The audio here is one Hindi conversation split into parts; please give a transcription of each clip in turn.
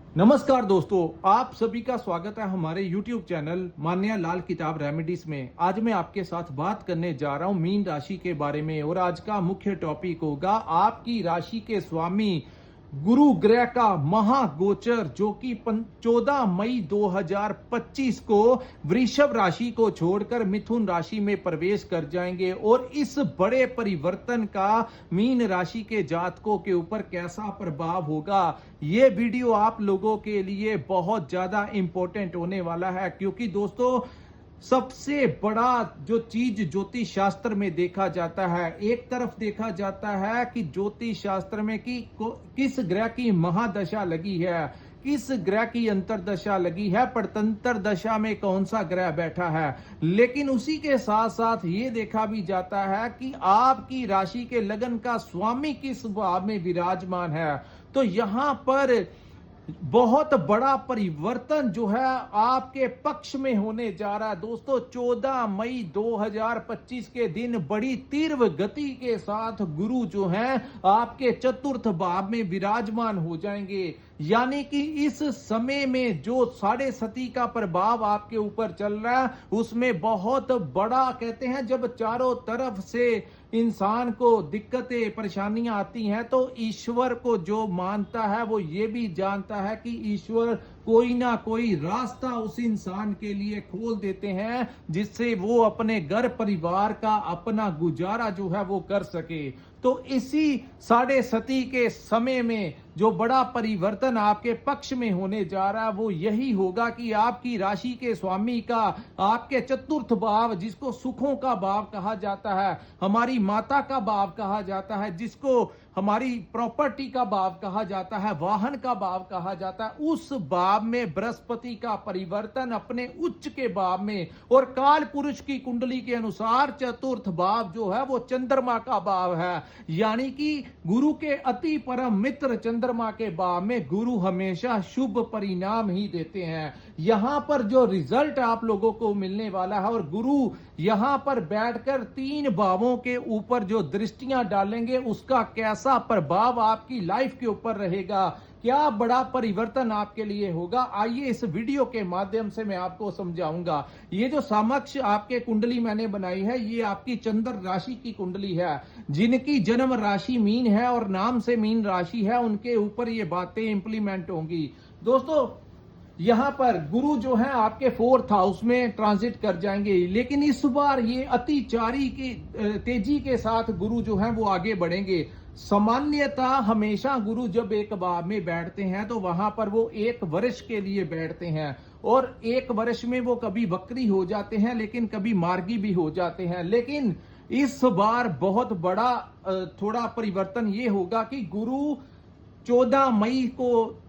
नमस्कार दोस्तों, आप सभी का स्वागत है हमारे YouTube चैनल मान्या लाल किताब रेमेडीज में। आज मैं आपके साथ बात करने जा रहा हूं मीन राशि के बारे में और आज का मुख्य टॉपिक होगा आपकी राशि के स्वामी गुरु ग्रह का महागोचर जो कि 14 मई 2025 को वृषभ राशि को छोड़कर मिथुन राशि में प्रवेश कर जाएंगे और इस बड़े परिवर्तन का मीन राशि के जातकों के ऊपर कैसा प्रभाव होगा, ये वीडियो आप लोगों के लिए बहुत ज्यादा इंपॉर्टेंट होने वाला है। क्योंकि दोस्तों, सबसे बड़ा जो चीज ज्योतिष शास्त्र में देखा जाता है, एक तरफ देखा जाता है कि ज्योतिष शास्त्र में कि किस ग्रह की महादशा लगी है, किस ग्रह की अंतरदशा लगी है, परतंत्र दशा में कौन सा ग्रह बैठा है। लेकिन उसी के साथ साथ ये देखा भी जाता है कि आपकी राशि के लगन का स्वामी किस भाव में विराजमान है। तो यहां पर बहुत बड़ा परिवर्तन जो है आपके पक्ष में होने जा रहा है। दोस्तों, 14 मई 2025 के दिन बड़ी तीव्र गति के साथ गुरु जो हैं आपके चतुर्थ भाव में विराजमान हो जाएंगे। यानी कि इस समय में जो साढ़े सती का प्रभाव आपके ऊपर चल रहा है उसमें बहुत बड़ा, कहते हैं जब चारों तरफ से इंसान को दिक्कतें परेशानियां आती हैं तो ईश्वर को जो मानता है वो ये भी जानता है कि ईश्वर कोई ना कोई रास्ता उस इंसान के लिए खोल देते हैं जिससे वो अपने घर परिवार का अपना गुजारा जो है वो कर सके। तो इसी साढ़े सती के समय में जो बड़ा परिवर्तन आपके पक्ष में होने जा रहा है वो यही होगा कि आपकी राशि के स्वामी का आपके चतुर्थ भाव, जिसको सुखों का भाव कहा जाता है, हमारी माता का भाव कहा जाता है, जिसको हमारी प्रॉपर्टी का भाव कहा जाता है, वाहन का भाव कहा जाता है, उस भाव में बृहस्पति का परिवर्तन अपने उच्च के भाव में, और काल पुरुष की कुंडली के अनुसार चतुर्थ भाव जो है वो चंद्रमा का भाव है। यानी कि गुरु के अति परम मित्र चंद्रमा के भाव में गुरु हमेशा शुभ परिणाम ही देते हैं। यहां पर जो रिजल्ट आप लोगों को मिलने वाला है, और गुरु यहां पर बैठकर 3 भावों के ऊपर जो दृष्टियां डालेंगे उसका कैसा प्रभाव आपकी लाइफ के ऊपर रहेगा, क्या बड़ा परिवर्तन आपके लिए होगा, आइए इस वीडियो के माध्यम से मैं आपको समझाऊंगा। ये जो समक्ष आपके कुंडली मैंने बनाई है ये आपकी चंद्र राशि की कुंडली है। जिनकी जन्म राशि मीन है और नाम से मीन राशि है उनके ऊपर ये बातें इंप्लीमेंट होंगी। दोस्तों, यहां पर गुरु जो है आपके 4th हाउस में ट्रांजिट कर जाएंगे, लेकिन इस बार ये अतिचारी की तेजी के साथ गुरु जो है वो आगे बढ़ेंगे। सामान्यतः हमेशा गुरु जब एक भाव में बैठते हैं तो वहां पर वो 1 वर्ष के लिए बैठते हैं, और 1 वर्ष में वो कभी वक्री हो जाते हैं लेकिन कभी मार्गी भी हो जाते हैं। लेकिन इस बार बहुत बड़ा थोड़ा परिवर्तन ये होगा कि गुरु 14 मई को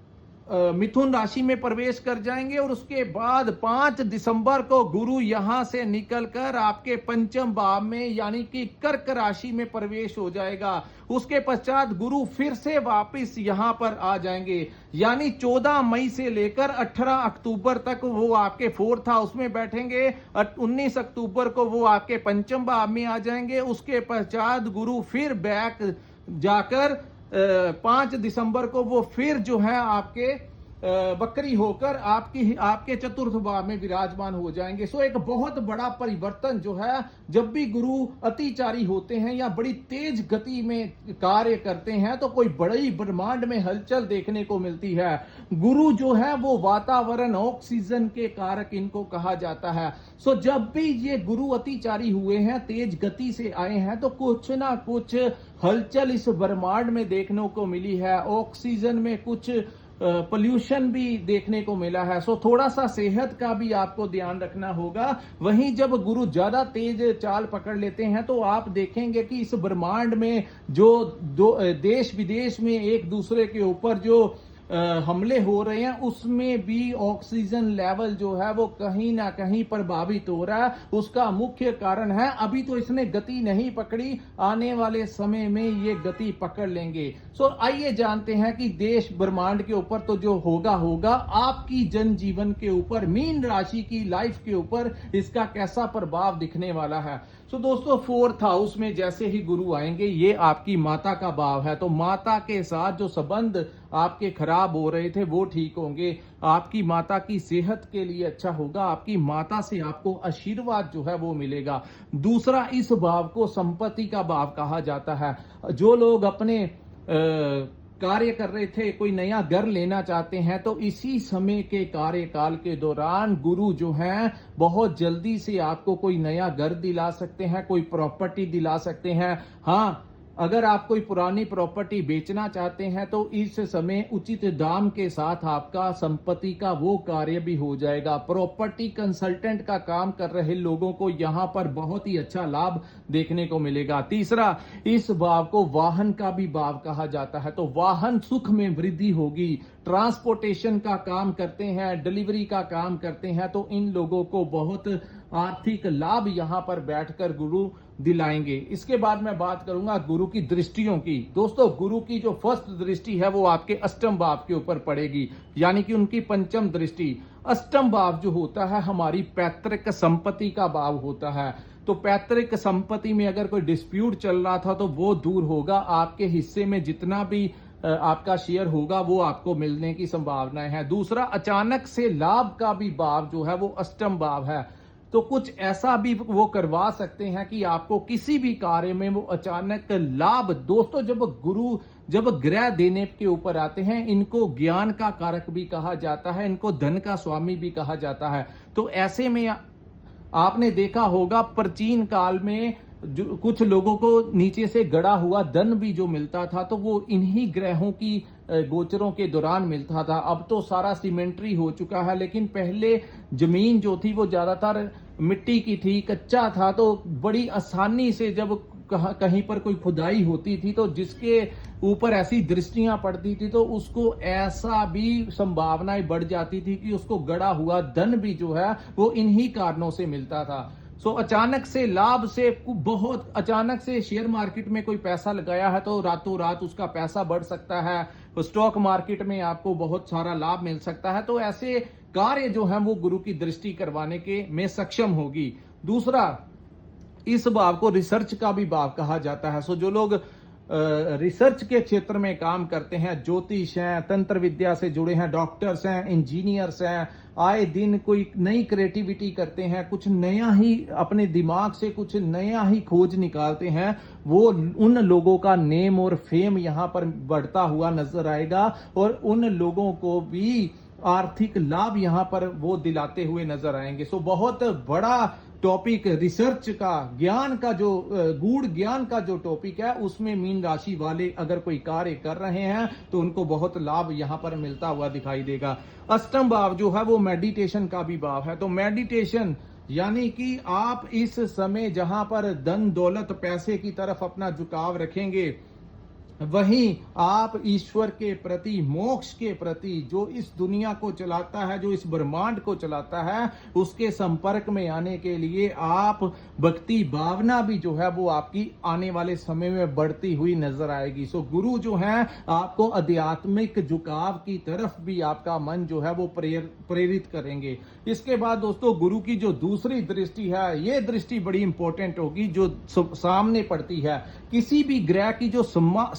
मिथुन राशि में प्रवेश कर जाएंगे और उसके बाद 5 दिसंबर को गुरु यहां से निकलकर आपके पंचम भाव में यानी कि कर्क राशि में प्रवेश हो जाएगा। उसके पश्चात गुरु फिर से वापस यहां पर आ जाएंगे, यानी 14 मई से लेकर 18 अक्टूबर तक वो आपके 4th हाउस में बैठेंगे। 19 अक्टूबर को वो आपके पंचम भाव में आ जाएंगे। उसके पश्चात गुरु फिर बैक जाकर 5 दिसंबर को वो फिर जो है आपके वक्री होकर आपके चतुर्थ भाव में विराजमान हो जाएंगे। सो एक बहुत बड़ा परिवर्तन जो है, जब भी गुरु अतिचारी होते हैं या बड़ी तेज गति में कार्य करते हैं तो कोई बड़ी ब्रह्मांड में हलचल देखने को मिलती है। गुरु जो है वो वातावरण, ऑक्सीजन के कारक इनको कहा जाता है। सो जब भी ये गुरु अतिचारी हुए हैं, तेज गति से आए हैं, तो कुछ ना कुछ हलचल इस ब्रह्मांड में देखने को मिली है। ऑक्सीजन में कुछ पोल्यूशन भी देखने को मिला है। सो थोड़ा सा सेहत का भी आपको ध्यान रखना होगा। वहीं जब गुरु ज्यादा तेज चाल पकड़ लेते हैं तो आप देखेंगे कि इस ब्रह्मांड में जो देश विदेश में एक दूसरे के ऊपर जो हमले हो रहे हैं उसमें भी ऑक्सीजन लेवल जो है वो कहीं ना कहीं प्रभावित हो रहा है। उसका मुख्य कारण है, अभी तो इसने गति नहीं पकड़ी, आने वाले समय में ये गति पकड़ लेंगे। सो आइए जानते हैं कि देश ब्रह्मांड के ऊपर तो जो होगा आपकी जनजीवन के ऊपर, मीन राशि की लाइफ के ऊपर इसका कैसा प्रभाव दिखने वाला है। तो दोस्तों 4th हाउस में जैसे ही गुरु आएंगे, ये आपकी माता का भाव है, तो माता के साथ जो संबंध आपके खराब हो रहे थे वो ठीक होंगे। आपकी माता की सेहत के लिए अच्छा होगा, आपकी माता से आपको आशीर्वाद जो है वो मिलेगा। दूसरा, इस भाव को संपत्ति का भाव कहा जाता है। जो लोग अपने कार्य कर रहे थे, कोई नया घर लेना चाहते हैं, तो इसी समय के कार्यकाल के दौरान गुरु जो हैं बहुत जल्दी से आपको कोई नया घर दिला सकते हैं, कोई प्रॉपर्टी दिला सकते हैं। हाँ, अगर आप कोई पुरानी प्रॉपर्टी बेचना चाहते हैं तो इस समय उचित दाम के साथ आपका संपत्ति का वो कार्य भी हो जाएगा। प्रॉपर्टी कंसल्टेंट का काम कर रहे लोगों को यहां पर बहुत ही अच्छा लाभ देखने को मिलेगा। तीसरा, इस भाव को वाहन का भी भाव कहा जाता है, तो वाहन सुख में वृद्धि होगी। ट्रांसपोर्टेशन का काम करते हैं, डिलीवरी का काम करते हैं, तो इन लोगों को बहुत आर्थिक लाभ यहां पर बैठकर गुरु दिलाएंगे। इसके बाद मैं बात करूंगा गुरु की दृष्टियों की। दोस्तों, गुरु की जो फर्स्ट दृष्टि है वो आपके अष्टम भाव के ऊपर पड़ेगी, यानी कि उनकी पंचम दृष्टि। अष्टम भाव जो होता है हमारी पैतृक संपत्ति का भाव होता है। तो पैतृक संपत्ति में अगर कोई डिस्प्यूट चल रहा था तो वो दूर होगा। आपके हिस्से में जितना भी आपका शेयर होगा वो आपको मिलने की संभावनाएं हैं। दूसरा, अचानक से लाभ का भी भाव जो है वो अष्टम भाव है, तो कुछ ऐसा भी वो करवा सकते हैं कि आपको किसी भी कार्य में वो अचानक लाभ। दोस्तों, जब ग्रह देने के ऊपर आते हैं, इनको ज्ञान का कारक भी कहा जाता है, इनको धन का स्वामी भी कहा जाता है। तो ऐसे में आपने देखा होगा प्राचीन काल में जो कुछ लोगों को नीचे से गड़ा हुआ धन भी जो मिलता था तो वो इन्हीं ग्रहों की गोचरों के दौरान मिलता था। अब तो सारा सीमेंट्री हो चुका है, लेकिन पहले जमीन जो थी वो ज्यादातर मिट्टी की थी, कच्चा था, तो बड़ी आसानी से जब कहीं पर कोई खुदाई होती थी तो जिसके ऊपर ऐसी दृष्टियां पड़ती थी तो उसको ऐसा भी संभावनाएं बढ़ जाती थी कि उसको गड़ा हुआ धन भी जो है वो इन्हीं कारणों से मिलता था। सो अचानक से लाभ से बहुत अचानक से शेयर मार्केट में कोई पैसा लगाया है तो रातों रात उसका पैसा बढ़ सकता है। तो स्टॉक मार्केट में आपको बहुत सारा लाभ मिल सकता है। तो ऐसे कार्य जो है वो गुरु की दृष्टि करवाने के में सक्षम होगी। दूसरा, इस भाव को रिसर्च का भी भाव कहा जाता है। सो जो लोग रिसर्च के क्षेत्र में काम करते हैं, ज्योतिष हैं, तंत्र विद्या से जुड़े हैं, डॉक्टर्स हैं, इंजीनियर्स हैं, आए दिन कोई नई क्रिएटिविटी करते हैं, कुछ नया ही अपने दिमाग से कुछ नया ही खोज निकालते हैं, वो उन लोगों का नेम और फेम यहाँ पर बढ़ता हुआ नजर आएगा और उन लोगों को भी आर्थिक लाभ यहाँ पर वो दिलाते हुए नजर आएंगे। सो बहुत बड़ा टॉपिक रिसर्च का, ज्ञान का जो गूढ़ ज्ञान का जो टॉपिक है उसमें मीन राशि वाले अगर कोई कार्य कर रहे हैं तो उनको बहुत लाभ यहां पर मिलता हुआ दिखाई देगा। अष्टम भाव जो है वो मेडिटेशन का भी भाव है। तो मेडिटेशन यानी कि आप इस समय जहां पर धन दौलत पैसे की तरफ अपना झुकाव रखेंगे, वहीं आप ईश्वर के प्रति, मोक्ष के प्रति, जो इस दुनिया को चलाता है, जो इस ब्रह्मांड को चलाता है, उसके संपर्क में आने के लिए आप भक्ति भावना भी जो है वो आपकी आने वाले समय में बढ़ती हुई नजर आएगी। सो गुरु जो है आपको आध्यात्मिक झुकाव की तरफ भी आपका मन जो है वो प्रेरित करेंगे। इसके बाद दोस्तों, गुरु की जो दूसरी दृष्टि है, ये दृष्टि बड़ी इंपॉर्टेंट होगी, जो सामने पड़ती है। किसी भी ग्रह की जो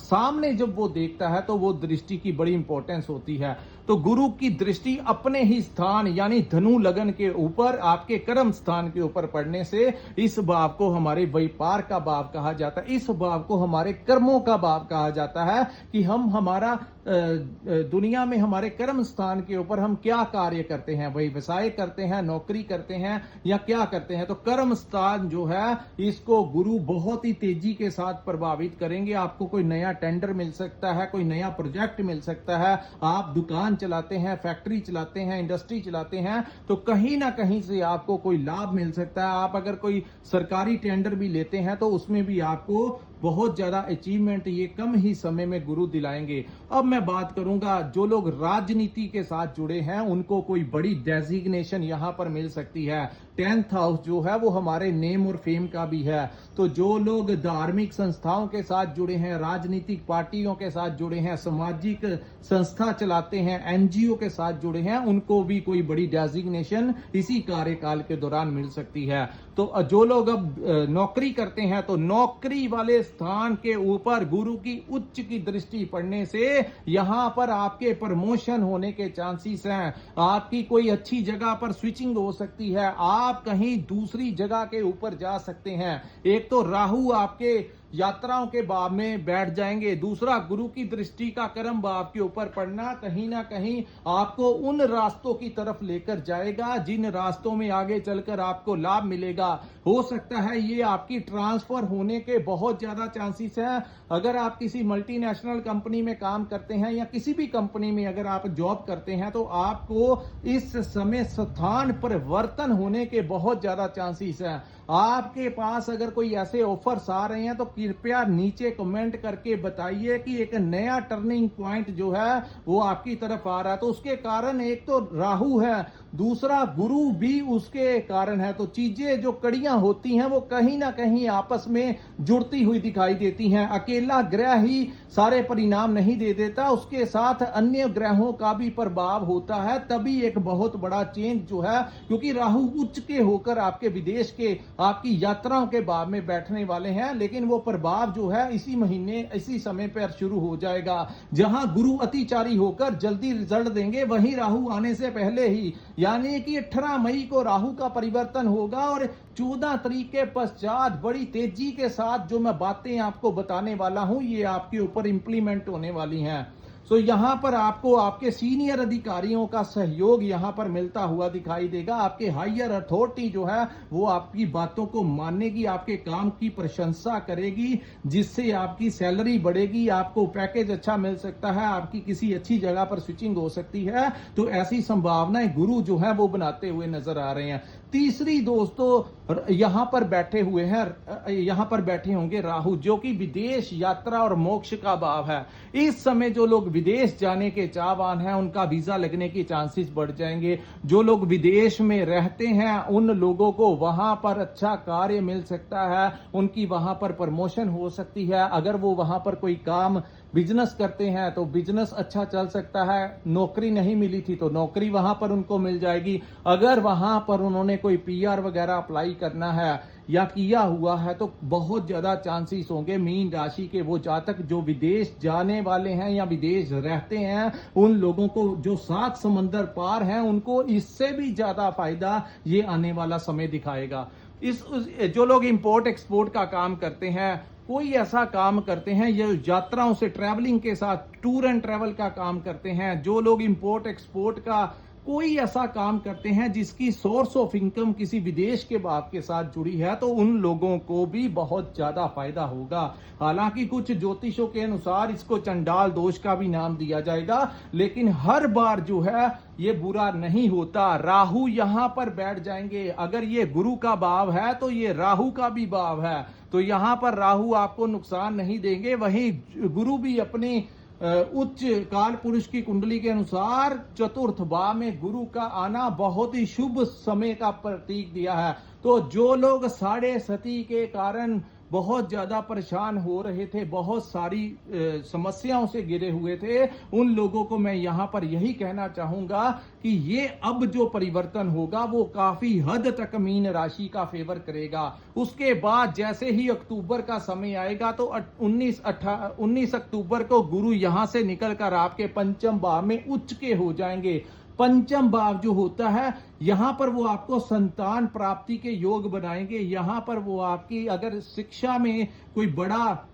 सामने जब वो देखता है तो वो दृष्टि की बड़ी इंपॉर्टेंस होती है। तो गुरु की दृष्टि अपने ही स्थान यानी धनु लगन के ऊपर, आपके कर्म स्थान के ऊपर पड़ने से इस भाव को हमारे व्यापार का भाव कहा जाता है, इस भाव को हमारे कर्मों का भाव कहा जाता है कि हम हमारा दुनिया में हमारे कर्म स्थान के ऊपर हम क्या कार्य करते हैं, वही व्यवसाय करते हैं, नौकरी करते हैं या क्या करते हैं। तो कर्म स्थान जो है इसको गुरु बहुत ही तेजी के साथ प्रभावित करेंगे। आपको कोई नया टेंडर मिल सकता है, कोई नया प्रोजेक्ट मिल सकता है, आप दुकान चलाते हैं, फैक्ट्री चलाते हैं, इंडस्ट्री चलाते हैं, तो कहीं ना कहीं से आपको कोई लाभ मिल सकता है। आप अगर कोई सरकारी टेंडर भी लेते हैं तो उसमें भी आपको बहुत ज्यादा अचीवमेंट ये कम ही समय में गुरु दिलाएंगे। अब मैं बात करूंगा जो लोग राजनीति के साथ जुड़े हैं उनको कोई बड़ी डेजिग्नेशन यहां पर मिल सकती है। 10th हाउस जो है वो हमारे नेम और फेम का भी है। तो जो लोग धार्मिक संस्थाओं के साथ जुड़े हैं, राजनीतिक पार्टियों के साथ जुड़े हैं, सामाजिक संस्था चलाते हैं, एनजीओ के साथ जुड़े हैं, उनको भी कोई बड़ी डेजिग्नेशन इसी कार्यकाल के दौरान मिल सकती है। तो जो लोग अब नौकरी करते हैं तो नौकरी वाले स्थान के ऊपर गुरु की उच्च की दृष्टि पड़ने से यहां पर आपके प्रमोशन होने के चांसेस हैं। आपकी कोई अच्छी जगह पर स्विचिंग हो सकती है, आप कहीं दूसरी जगह के ऊपर जा सकते हैं। एक तो राहु आपके यात्राओं के भाव में बैठ जाएंगे, दूसरा गुरु की दृष्टि का कर्म भाव के ऊपर पड़ना कहीं ना कहीं आपको उन रास्तों की तरफ लेकर जाएगा जिन रास्तों में आगे चलकर आपको लाभ मिलेगा। हो सकता है ये आपकी ट्रांसफर होने के बहुत ज्यादा चांसेस हैं। अगर आप किसी मल्टीनेशनल कंपनी में काम करते हैं या किसी भी कंपनी में अगर आप जॉब करते हैं तो आपको इस समय स्थान परिवर्तन होने के बहुत ज्यादा चांसेस हैं। आपके पास अगर कोई ऐसे ऑफर्स आ रहे हैं तो कृपया नीचे कमेंट करके बताइए कि एक नया टर्निंग पॉइंट जो है वो आपकी तरफ आ रहा है। तो उसके कारण एक तो राहु है, दूसरा गुरु भी उसके कारण है। तो चीजें जो कड़ियां होती हैं वो कहीं ना कहीं आपस में जुड़ती हुई दिखाई देती हैं। अकेला ग्रह ही सारे परिणाम नहीं दे देता, उसके साथ अन्य ग्रहों का भी प्रभाव होता है, तभी एक बहुत बड़ा चेंज जो है, क्योंकि राहु उच्च के होकर आपके विदेश के आपकी यात्राओं के भाव में बैठने वाले हैं, लेकिन वो प्रभाव जो है इसी महीने इसी समय पर शुरू हो जाएगा। जहां गुरु अतिचारी होकर जल्दी रिजल्ट देंगे, वहीं राहु आने से पहले ही यानी कि 18 मई को राहु का परिवर्तन होगा और 14 तारीख के पश्चात बड़ी तेजी के साथ जो मैं बातें आपको बताने वाला हूं ये आपके ऊपर इंप्लीमेंट होने वाली हैं। तो यहां पर आपको आपके सीनियर अधिकारियों का सहयोग यहां पर मिलता हुआ दिखाई देगा। आपके हायर अथॉरिटी जो है वो आपकी बातों को मानेगी, आपके काम की प्रशंसा करेगी, जिससे आपकी सैलरी बढ़ेगी, आपको पैकेज अच्छा मिल सकता है, आपकी किसी अच्छी जगह पर स्विचिंग हो सकती है। तो ऐसी संभावनाएं गुरु जो है वो बनाते हुए नजर आ रहे हैं। तीसरी दोस्तों यहां पर बैठे हुए हैं, यहां पर बैठे होंगे राहु, जो कि विदेश यात्रा और मोक्ष का भाव है। इस समय जो लोग विदेश जाने के चाहवान हैं उनका वीजा लगने की चांसेस बढ़ जाएंगे। जो लोग विदेश में रहते हैं उन लोगों को वहां पर अच्छा कार्य मिल सकता है, उनकी वहां पर प्रमोशन हो सकती है। अगर वो वहां पर कोई काम बिजनेस करते हैं तो बिजनेस अच्छा चल सकता है। नौकरी नहीं मिली थी तो नौकरी वहां पर उनको मिल जाएगी। अगर वहां पर उन्होंने कोई पीआर वगैरह अप्लाई करना है या किया हुआ है तो बहुत ज्यादा चांसेस होंगे मीन राशि के वो जातक जो विदेश जाने वाले हैं या विदेश रहते हैं उन लोगों को जो 7 समंदर पार हैं उनको इससे भी ज्यादा फायदा ये आने वाला समय दिखाएगा। जो लोग इंपोर्ट एक्सपोर्ट का काम करते हैं, कोई ऐसा काम करते हैं, ये यात्राओं से ट्रैवलिंग के साथ टूर एंड ट्रैवल का काम करते हैं, जो लोग इंपोर्ट एक्सपोर्ट का कोई ऐसा काम करते हैं जिसकी सोर्स ऑफ इनकम किसी विदेश के भाव के साथ जुड़ी है, तो उन लोगों को भी बहुत ज्यादा फायदा होगा। हालांकि कुछ ज्योतिषों के अनुसार इसको चंडाल दोष का भी नाम दिया जाएगा, लेकिन हर बार जो है ये बुरा नहीं होता। राहु यहां पर बैठ जाएंगे, अगर ये गुरु का भाव है तो ये राहु का भी भाव है, तो यहां पर राहु आपको नुकसान नहीं देंगे। वहीं गुरु भी अपनी उच्च काल पुरुष की कुंडली के अनुसार चतुर्थ भाव में गुरु का आना बहुत ही शुभ समय का प्रतीक दिया है। तो जो लोग साढ़े सती के कारण बहुत ज्यादा परेशान हो रहे थे, बहुत सारी समस्याओं से घिरे हुए थे, उन लोगों को मैं यहां पर यही कहना चाहूंगा कि ये अब जो परिवर्तन होगा वो काफी हद तक मीन राशि का फेवर करेगा। उसके बाद जैसे ही अक्टूबर का समय आएगा तो 19 अक्टूबर को गुरु यहां से निकलकर आपके पंचम भाव में उच्च के हो जाएंगे। पंचम भाव जो होता है यहां पर वो आपको संतान प्राप्ति के योग बनाएंगे। यहां पर वो आपकी अगर शिक्षा में कोई बड़ा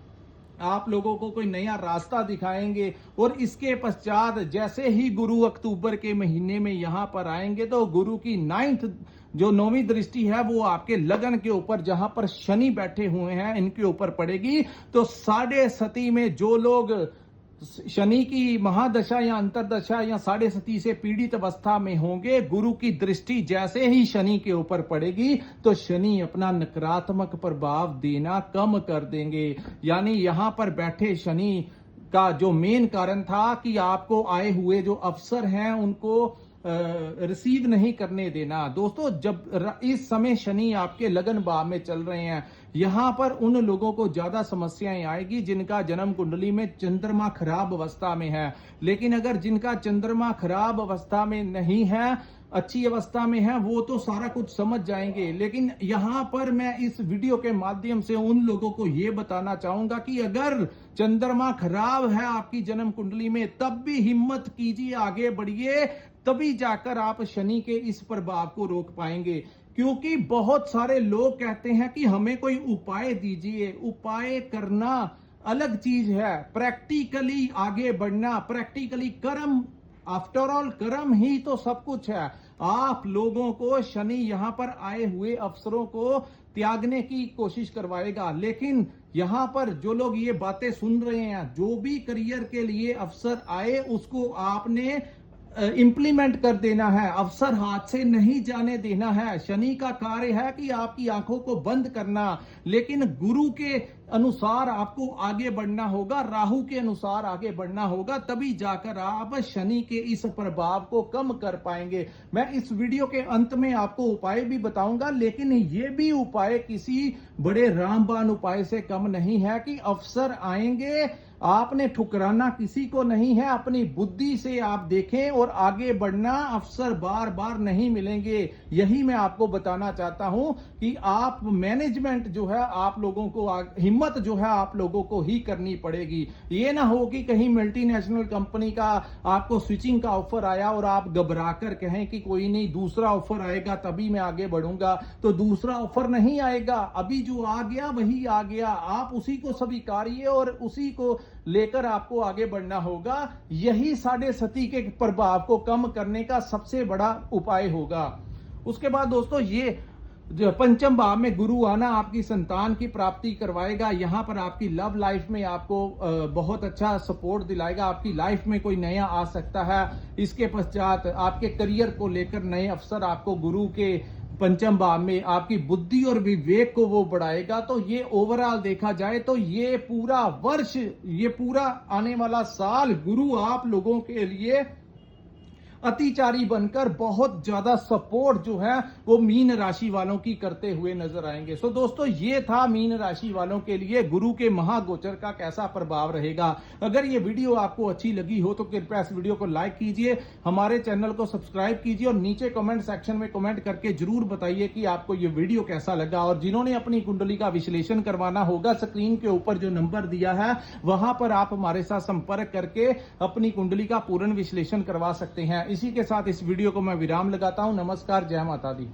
आप लोगों को कोई नया रास्ता दिखाएंगे। और इसके पश्चात जैसे ही गुरु अक्टूबर के महीने में यहां पर आएंगे तो गुरु की 9वीं दृष्टि है वो आपके लगन के ऊपर, जहां पर शनि बैठे हुए हैं, इनके ऊपर पड़ेगी। तो साढ़े सती में जो लोग शनि की महादशा या अंतरदशा या साढ़े सती से पीड़ित अवस्था में होंगे, गुरु की दृष्टि जैसे ही शनि के ऊपर पड़ेगी तो शनि अपना नकारात्मक प्रभाव देना कम कर देंगे। यानी यहां पर बैठे शनि का जो मेन कारण था कि आपको आए हुए जो अवसर हैं उनको रिसीव नहीं करने देना। दोस्तों, जब इस समय शनि आपके लगन भाव में चल रहे हैं, यहां पर उन लोगों को ज्यादा समस्याएं आएगी जिनका जन्म कुंडली में चंद्रमा खराब अवस्था में है। लेकिन अगर जिनका चंद्रमा खराब अवस्था में नहीं है, अच्छी अवस्था में है, वो तो सारा कुछ समझ जाएंगे। लेकिन यहां पर मैं इस वीडियो के माध्यम से उन लोगों को यह बताना चाहूंगा कि अगर चंद्रमा खराब है आपकी जन्म कुंडली में, तब भी हिम्मत कीजिए, आगे बढ़िए, तभी जाकर आप शनि के इस प्रभाव को रोक पाएंगे। क्योंकि बहुत सारे लोग कहते हैं कि हमें कोई उपाय दीजिए। उपाय करना अलग चीज है, प्रैक्टिकली आगे बढ़ना, प्रैक्टिकली कर्म, आफ्टर ऑल कर्म ही तो सब कुछ है। आप लोगों को शनि यहां पर आए हुए अवसरों को त्यागने की कोशिश करवाएगा। लेकिन यहां पर जो लोग ये बातें सुन रहे हैं, जो भी करियर के लिए अवसर आए उसको आपने इंप्लीमेंट कर देना है, अवसर हाथ से नहीं जाने देना है। शनि का कार्य है कि आपकी आंखों को बंद करना, लेकिन गुरु के अनुसार आपको आगे बढ़ना होगा, राहु के अनुसार आगे बढ़ना होगा, तभी जाकर आप शनि के इस प्रभाव को कम कर पाएंगे। मैं इस वीडियो के अंत में आपको उपाय भी बताऊंगा, लेकिन ये भी उपाय किसी बड़े रामबाण उपाय से कम नहीं है कि अवसर आएंगे, आपने ठुकराना किसी को नहीं है। अपनी बुद्धि से आप देखें और आगे बढ़ना, अवसर बार बार नहीं मिलेंगे। यही मैं आपको बताना चाहता हूं कि आप मैनेजमेंट जो है आप लोगों को, हिम्मत जो है आप लोगों को ही करनी पड़ेगी। ये ना हो कि कहीं मल्टीनेशनल कंपनी का आपको स्विचिंग का ऑफर आया और आप घबरा कर कहें कि कोई नहीं, दूसरा ऑफर आएगा तभी मैं आगे बढ़ूंगा। तो दूसरा ऑफर नहीं आएगा, अभी जो आ गया वही आ गया, आप उसी को स्वीकारिए और उसी को लेकर आपको आगे बढ़ना होगा। यही साढ़े सती के प्रभाव को कम करने का सबसे बड़ा उपाय होगा। उसके बाद दोस्तों, ये जो पंचम भाव में गुरु आना आपकी संतान की प्राप्ति करवाएगा। यहां पर आपकी लव लाइफ में आपको बहुत अच्छा सपोर्ट दिलाएगा, आपकी लाइफ में कोई नया आ सकता है। इसके पश्चात आपके करियर को लेकर नए अवसर आपको गुरु के पंचम भाव में आपकी बुद्धि और विवेक को वो बढ़ाएगा। तो ये ओवरऑल देखा जाए तो ये पूरा वर्ष, ये पूरा आने वाला साल गुरु आप लोगों के लिए अतिचारी बनकर बहुत ज्यादा सपोर्ट जो है वो मीन राशि वालों की करते हुए नजर आएंगे। सो दोस्तों, ये था मीन राशि वालों के लिए गुरु के महागोचर का कैसा प्रभाव रहेगा। अगर ये वीडियो आपको अच्छी लगी हो तो कृपया इस वीडियो को लाइक कीजिए, हमारे चैनल को सब्सक्राइब कीजिए और नीचे कमेंट सेक्शन में कमेंट करके जरूर बताइए कि आपको ये वीडियो कैसा लगा। और जिन्होंने अपनी कुंडली का विश्लेषण करवाना होगा, स्क्रीन के ऊपर जो नंबर दिया है वहां पर आप हमारे साथ संपर्क करके अपनी कुंडली का पूर्ण विश्लेषण करवा सकते हैं। इसी के साथ इस वीडियो को मैं विराम लगाता हूं। नमस्कार, जय माता दी।